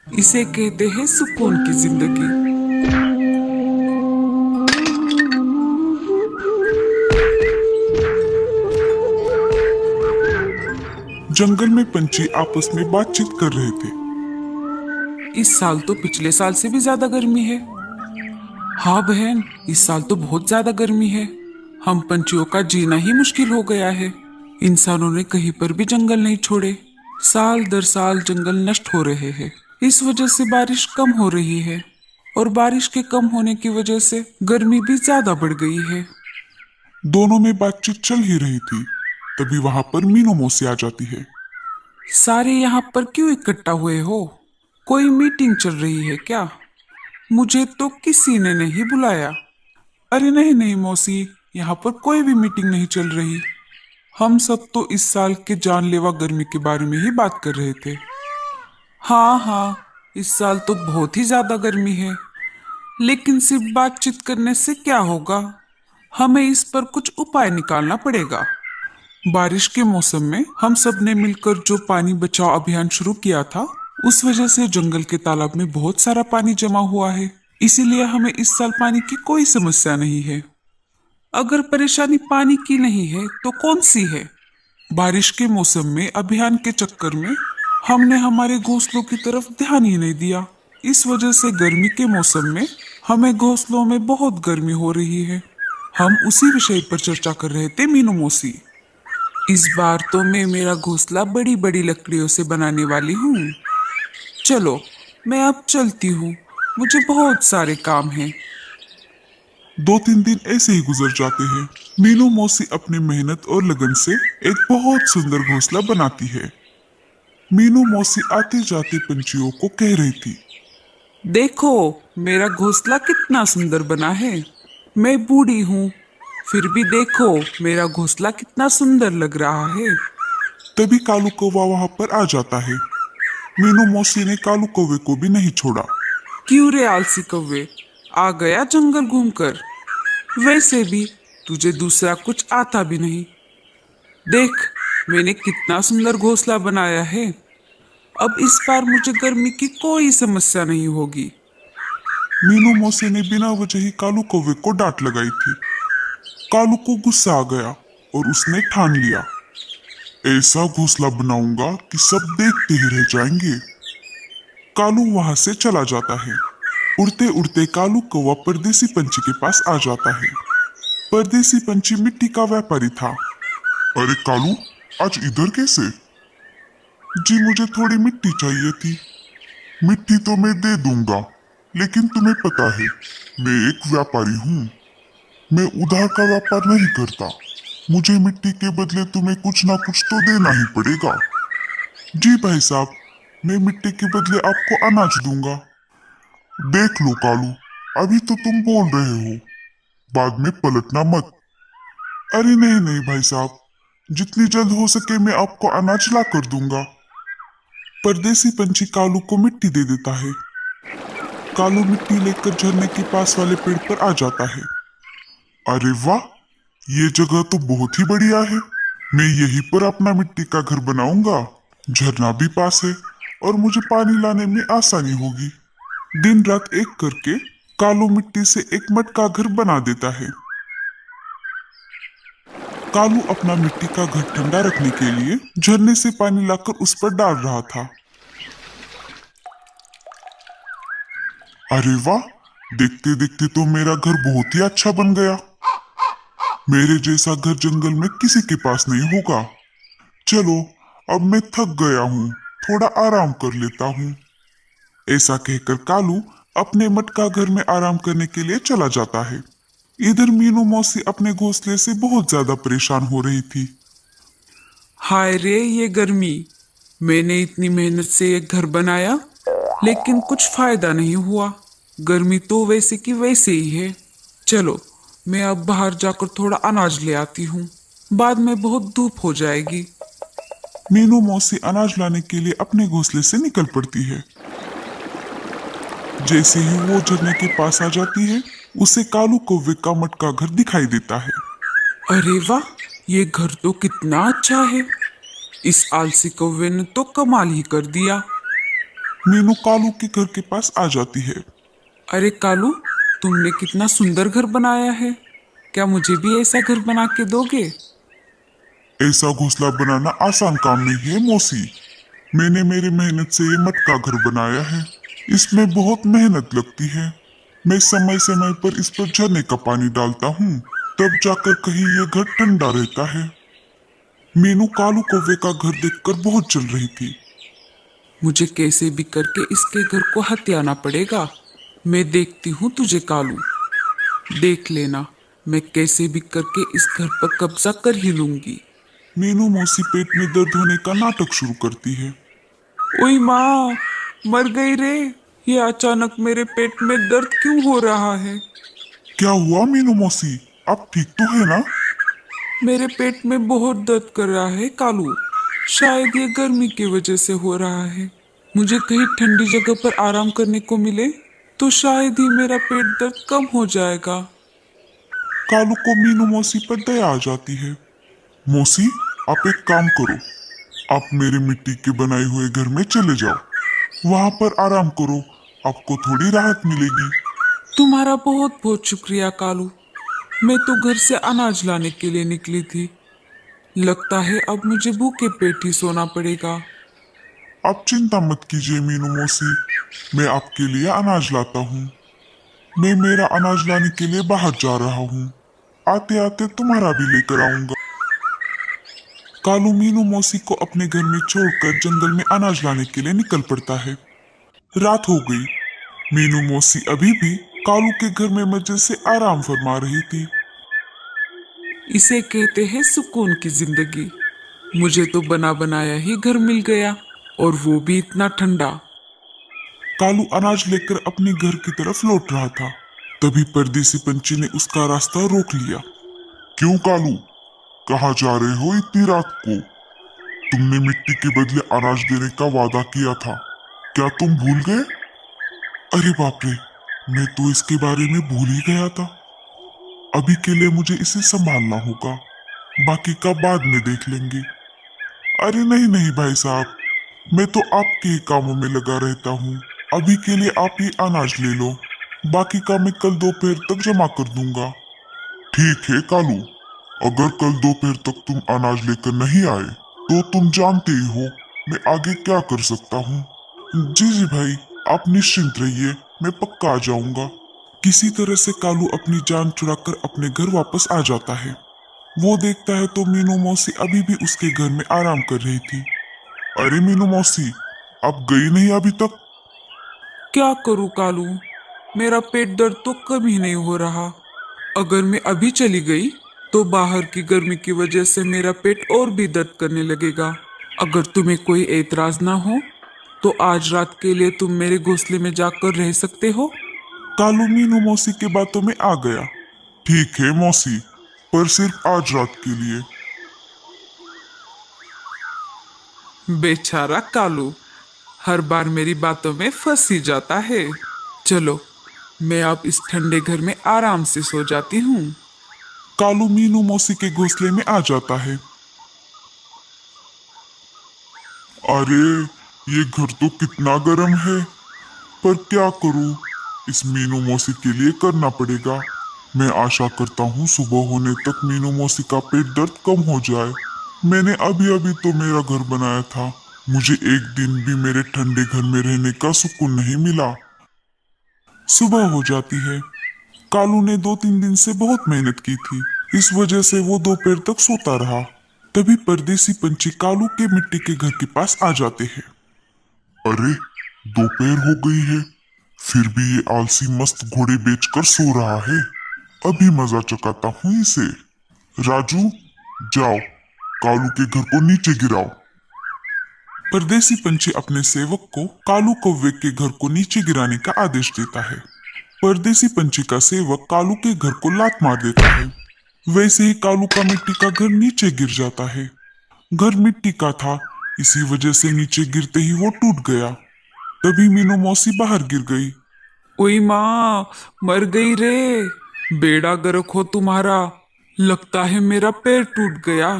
इसे कहते हैं सुकून की जिंदगी। जंगल में पंछी आपस में बातचीत कर रहे थे। इस साल तो पिछले साल से भी ज्यादा गर्मी है। हाँ बहन, इस साल तो बहुत ज्यादा गर्मी है। हम पंछियों का जीना ही मुश्किल हो गया है। इंसानों ने कहीं पर भी जंगल नहीं छोड़े। साल दर साल जंगल नष्ट हो रहे हैं। इस वजह से बारिश कम हो रही है, और बारिश के कम होने की वजह से गर्मी भी ज्यादा बढ़ गई है। दोनों में बातचीत चल ही रही थी, तभी वहां पर मीनू मौसी आ जाती है। सारे यहाँ पर क्यों इकट्ठा हुए हो? कोई मीटिंग चल रही है क्या? मुझे तो किसी ने नहीं बुलाया। अरे नहीं नहीं मौसी, यहाँ पर कोई भी मीटिंग नहीं चल रही। हम सब तो इस साल के जानलेवा गर्मी के बारे में ही बात कर रहे थे। हाँ हाँ, इस साल तो बहुत ही ज्यादा गर्मी है। लेकिन सिर्फ बातचीत करने से क्या होगा? हमें इस पर कुछ उपाय निकालना पड़ेगा। बारिश के मौसम में हम सब ने मिलकर जो पानी बचाओ अभियान शुरू किया था, उस वजह से जंगल के तालाब में बहुत सारा पानी जमा हुआ है। इसीलिए हमें इस साल पानी की कोई समस्या नहीं है। अगर परेशानी पानी की नहीं है तो कौन सी है? बारिश के मौसम में अभियान के चक्कर में हमने हमारे घोंसलों की तरफ ध्यान ही नहीं दिया। इस वजह से गर्मी के मौसम में हमें घोंसलों में बहुत गर्मी हो रही है। हम उसी विषय पर चर्चा कर रहे थे मीनू मौसी। इस बार तो मैं मेरा घोंसला बड़ी बड़ी लकड़ियों से बनाने वाली हूँ। चलो, मैं अब चलती हूँ। मुझे बहुत सारे काम हैं। 2-3 दिन ऐसे ही गुजर जाते हैं। मीनू मौसी अपनी मेहनत और लगन से एक बहुत सुंदर घोंसला बनाती है। मीनू मौसी आते जाते पंछियों को कह रही थी। देखो, मेरा घोंसला कितना सुंदर बना है। मैं बूढ़ी हूँ, फिर भी देखो मेरा घोंसला कितना सुंदर लग रहा है। तभी कालू कौवा वहां पर आ जाता है। मीनू मौसी ने कालू कौवे को भी नहीं छोड़ा। क्यों रे आलसी कौवे, आ गया जंगल घूमकर? वैसे भी तुझे दूसरा कुछ आता भी नहीं। देख, मैंने कितना सुंदर घोंसला बनाया है। अब इस बार मुझे गर्मी की कोई समस्या नहीं होगी। मीनू मौसी ने बिना वजह ही कालू कौवे को डांट लगाई थी। कालू को गुस्सा आ गया और उसने ठान लिया, ऐसा घोंसला बनाऊंगा कि सब देखते ही रह जाएंगे। कालू वहां से चला जाता है। उड़ते उड़ते कालू कौवा परदेसी पंछी के पास आ जाता है। परदेसी पंछी मिट्टी का व्यापारी था। अरे कालू, आज इधर कैसे? जी मुझे थोड़ी मिट्टी चाहिए थी। मिट्टी तो मैं दे दूंगा, लेकिन तुम्हें पता है मैं एक व्यापारी हूँ। मैं उधार का व्यापार नहीं करता। मुझे मिट्टी के बदले तुम्हें कुछ ना कुछ तो देना ही पड़ेगा। जी भाई साहब, मैं मिट्टी के बदले आपको अनाज दूंगा। देख लो कालू, अभी तो तुम बोल रहे हो, बाद में पलटना मत। अरे नहीं नहीं भाई साहब, जितनी जल्द हो सके मैं आपको अनाज ला कर दूंगा। परदेसी पंछी कालू को मिट्टी दे देता है। कालू मिट्टी लेकर झरने के पास वाले पेड़ पर आ जाता है। अरे वाह, ये जगह तो बहुत ही बढ़िया है। मैं यहीं पर अपना मिट्टी का घर बनाऊंगा। झरना भी पास है और मुझे पानी लाने में आसानी होगी। दिन रात एक करके कालू मिट्टी से एक मटका घर बना देता है। कालू अपना मिट्टी का घर ठंडा रखने के लिए झरने से पानी लाकर उस पर डाल रहा था। अरे वाह, देखते देखते तो मेरा घर बहुत ही अच्छा बन गया। मेरे जैसा घर जंगल में किसी के पास नहीं होगा। चलो, अब मैं थक गया हूँ, थोड़ा आराम कर लेता हूँ। ऐसा कहकर कालू अपने मटका घर में आराम करने के लिए चला जाता है। इधर मीनू मौसी अपने घोंसले से बहुत ज्यादा परेशान हो रही थी। हाय रे ये गर्मी, मैंने इतनी मेहनत से एक घर बनाया, लेकिन कुछ फायदा नहीं हुआ। गर्मी तो वैसे की वैसे ही है। चलो, मैं अब बाहर जाकर थोड़ा अनाज ले आती हूँ। बाद में बहुत धूप हो जाएगी। मीनू मौसी अनाज लाने के लिए अपने घोंसले से निकल पड़ती है। जैसे ही वो झरने के पास आ जाती है, उसे कालू कौवे का मटका घर दिखाई देता है। अरे वाह, ये घर तो कितना अच्छा है। इस आलसी कौवे ने तो कमाल ही कर दिया। मीनू कालू के घर के पास आ जाती है। अरे कालू, तुमने कितना सुंदर घर बनाया है। क्या मुझे भी ऐसा घर बना के दोगे? ऐसा घोंसला बनाना आसान काम नहीं है मौसी। मैंने मेरी मेहनत से ये मटका घर बनाया है। इसमें बहुत मेहनत लगती है। मैं समय समय पर इस पर झरने का पानी डालता हूँ, तब जाकर कहीं ये घर ठंडा रहता है। मीनू कालू कौवे का घर देखकर बहुत चल रही थी। मुझे कैसे भी करके इसके घर को हथियाना पड़ेगा। मैं देखती हूँ तुझे कालू। देख लेना, मैं कैसे भी करके इस घर पर कब्जा कर ही लूंगी। मीनू मौसी पेट में दर्द होने का नाटक शुरू करती है। ओई माँ, मर गई रे। ये अचानक मेरे पेट में दर्द क्यों हो रहा है? क्या हुआ मीनू मौसी? आप ठीक तो है ना? मेरे पेट में बहुत दर्द कर रहा है कालू। शायद ये गर्मी की वजह से हो रहा है। मुझे कहीं ठंडी जगह पर आराम करने को मिले तो शायद ही मेरा पेट दर्द कम हो जाएगा। कालू को मीनू मौसी पर दया आ जाती है। मौसी, आप एक काम करो। आप मेरे मिट्टी के बनाए हुए घर में चले जाओ। वहां पर आराम करो। आपको थोड़ी राहत मिलेगी। तुम्हारा बहुत बहुत शुक्रिया कालू। मैं तो घर से अनाज लाने के लिए निकली थी। लगता है अब मुझे भूखे पेट ही सोना पड़ेगा। आप चिंता मत कीजिए मीनू मौसी। मैं आपके लिए अनाज लाता हूँ। मैं मेरा अनाज लाने के लिए बाहर जा रहा हूँ। आते आते तुम्हारा भी लेकर आऊंगा। कालू मीनू मौसी को अपने घर में छोड़कर जंगल में अनाज लाने के लिए निकल पड़ता है। रात हो गई। मीनू मौसी अभी भी कालू के घर में मजे से आराम फरमा रही थी। इसे कहते हैं सुकून की जिंदगी। मुझे तो बना बनाया ही घर मिल गया, और वो भी इतना ठंडा। कालू अनाज लेकर अपने घर की तरफ लौट रहा था। तभी परदेसी पंछी ने उसका रास्ता रोक लिया। क्यों कालू, कहाँ जा रहे हो इतनी रात को? तुमने मिट्टी के बदले अनाज देने का वादा किया था। क्या तुम भूल गए? अरे बाप रे, मैं तो इसके बारे में भूल ही गया था। अभी के लिए मुझे इसे संभालना होगा। बाकी का बाद में देख लेंगे। अरे नहीं नहीं भाई साहब, मैं तो आपके ही कामों में लगा रहता हूँ। अभी के लिए आप ये अनाज ले लो। बाकी का मैं कल दोपहर तक जमा कर दूंगा। ठीक है कालू, अगर कल दोपहर तक तुम अनाज लेकर नहीं आए तो तुम जानते ही हो मैं आगे क्या कर सकता हूँ। जी जी भाई, आप निश्चिंत रहिए, मैं पक्का आ जाऊंगा। किसी तरह से कालू अपनी जान छुड़ाकर अपने घर वापस आ जाता है। वो देखता है तो मीनू मौसी अभी भी उसके घर में आराम कर रही थी। अरे मीनू मौसी, आप गई नहीं अभी तक? क्या करूं कालू, मेरा पेट दर्द तो कम ही नहीं हो रहा। अगर मैं अभी चली गई तो बाहर की गर्मी की वजह से मेरा पेट और भी दर्द करने लगेगा। अगर तुम्हें कोई एतराज ना हो तो आज रात के लिए तुम मेरे घोंसले में जाकर रह सकते हो। कालू मीनू मौसी के बातों में आ गया। ठीक है मौसी, पर सिर्फ आज रात के लिए। बेचारा कालू, हर बार मेरी बातों में फंस ही जाता है। चलो, मैं अब इस ठंडे घर में आराम से सो जाती हूँ। कालू मीनू मौसी के घोंसले में आ जाता है। अरे, ये घर तो कितना गर्म है। पर क्या करूं, इस मीनू मौसी के लिए करना पड़ेगा। मैं आशा करता हूँ सुबह होने तक मीनू मौसी का पेट दर्द कम हो जाए। मैंने अभी अभी तो मेरा घर बनाया था। मुझे एक दिन भी मेरे ठंडे घर में रहने का सुकून नहीं मिला। सुबह हो जाती है। कालू ने 2-3 दिन से बहुत मेहनत की थी। इस वजह से वो दोपहर तक सोता रहा। तभी परदेसी पंछी कालू के मिट्टी के घर के पास आ जाते हैं। अरे, दोपहर हो गई है, फिर भी ये आलसी मस्त घोड़े बेचकर सो रहा है। अभी मजा चकाता हूँ इसे। राजू, जाओ, कालू के घर को नीचे गिराओ। परदेसी पंछी अपने सेवक को कालू कौवे के घर को नीचे गिराने का आदेश देता है। परदेसी पंछी का सेवक कालू के घर को लात मार देता है। वैसे ही कालू का मिट्टी का घर नीचे गिर जाता है। घर मिट्टी का था, इसी वजह से नीचे गिरते ही वो टूट गया। तभी मीनू मौसी बाहर गिर गई। ओई माँ, मर गई रे। बेड़ा गर्क हो तुम्हारा। लगता है मेरा पैर टूट गया।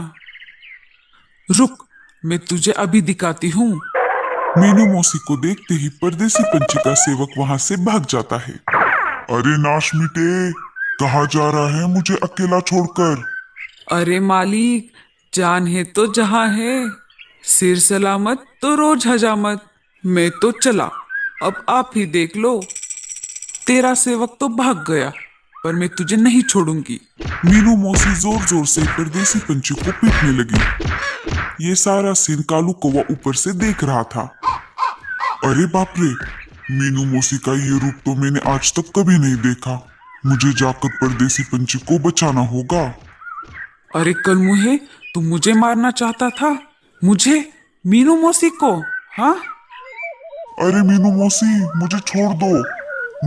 रुक, मैं तुझे अभी दिखाती हूँ। मीनू मौसी को देखते ही परदेसी पंछी का सेवक वहां से भाग जाता है। अरे नाश मिटे, कहाँ जा रहा है मुझे अकेला छोड़कर? अरे मालिक, जान है तो जहां है, सिर सलामत तो रोज हजामत। मैं तो चला, अब आप ही देख लो। तेरा सेवक तो भाग गया, पर मैं तुझे नहीं छोड़ूंगी। मीनू मौसी जोर जोर से परदेसी पंछी को पीटने लगी। ये सारा सीन कालू कौवा ऊपर से देख रहा था। अरे बाप रे, मीनू मौसी का ये रूप तो मैंने आज तक कभी नहीं देखा। मुझे जाकर परदेसी पंछी को बचाना होगा। अरे कलमुहे, तू मुझे मारना चाहता था? मुझे, मीनू मौसी को? हाँ। अरे मीनू मौसी, मुझे छोड़ दो।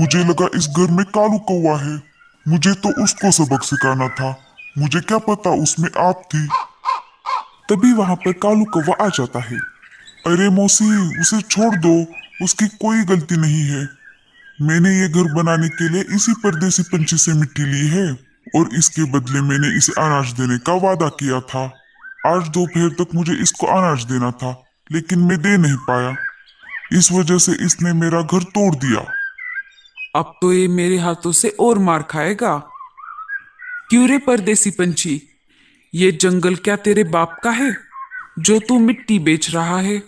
मुझे लगा इस घर में कालू कौवा है। मुझे तो उसको सबक सिखाना था। मुझे क्या पता उसमें आप थी। तभी वहां पर कालू कौवा आ जाता है। अरे मौसी, उसे छोड़ दो। उसकी कोई गलती नहीं है। मैंने ये घर बनाने के लिए इसी परदेसी पंछी से मिट्टी ली है और इसके बदले मैंने इसे अनाज देने का वादा किया था। आज दोपहर तक मुझे इसको अनाज देना था, लेकिन मैं दे नहीं पाया। इस वजह से इसने मेरा घर तोड़ दिया। अब तो ये मेरे हाथों से और मार खाएगा। क्यों रे परदेसी पंछी, ये जंगल क्या तेरे बाप का है जो तू मिट्टी बेच रहा है?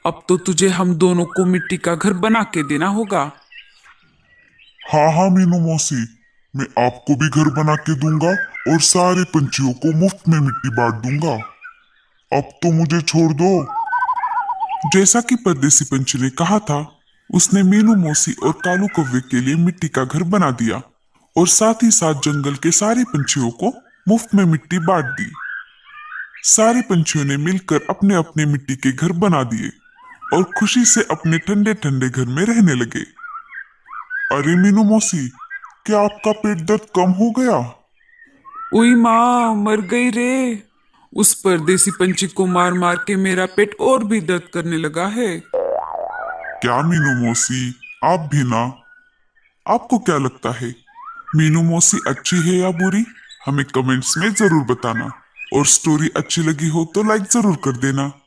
अब तो तुझे हम दोनों को मिट्टी का घर बना के देना होगा। हाँ हाँ मीनू मौसी, मैं आपको भी घर बना के दूंगा और सारे पंछियों को मुफ्त में मिट्टी बांट दूंगा। अब तो मुझे छोड़ दो। जैसा कि परदेसी पंछी ने कहा था, उसने मीनू मौसी और कालू कौवे के लिए मिट्टी का घर बना दिया और साथ ही साथ जंगल के सारे पंछियों को मुफ्त में मिट्टी बांट दी। सारे पंछियों ने मिलकर अपने अपने मिट्टी के घर बना दिए और खुशी से अपने ठंडे ठंडे घर में रहने लगे। अरे मीनू मौसी, क्या आपका पेट दर्द कम हो गया? उई माँ, मर गई रे। उस परदेसी पंछी को मार मार के मेरा पेट और भी दर्द करने लगा है। क्या मीनू मौसी, आप भी ना? आपको क्या लगता है, मीनू मौसी अच्छी है या बुरी? हमें कमेंट्स में जरूर बताना और स्टोरी अच्छी लगी हो तो लाइक जरूर कर देना।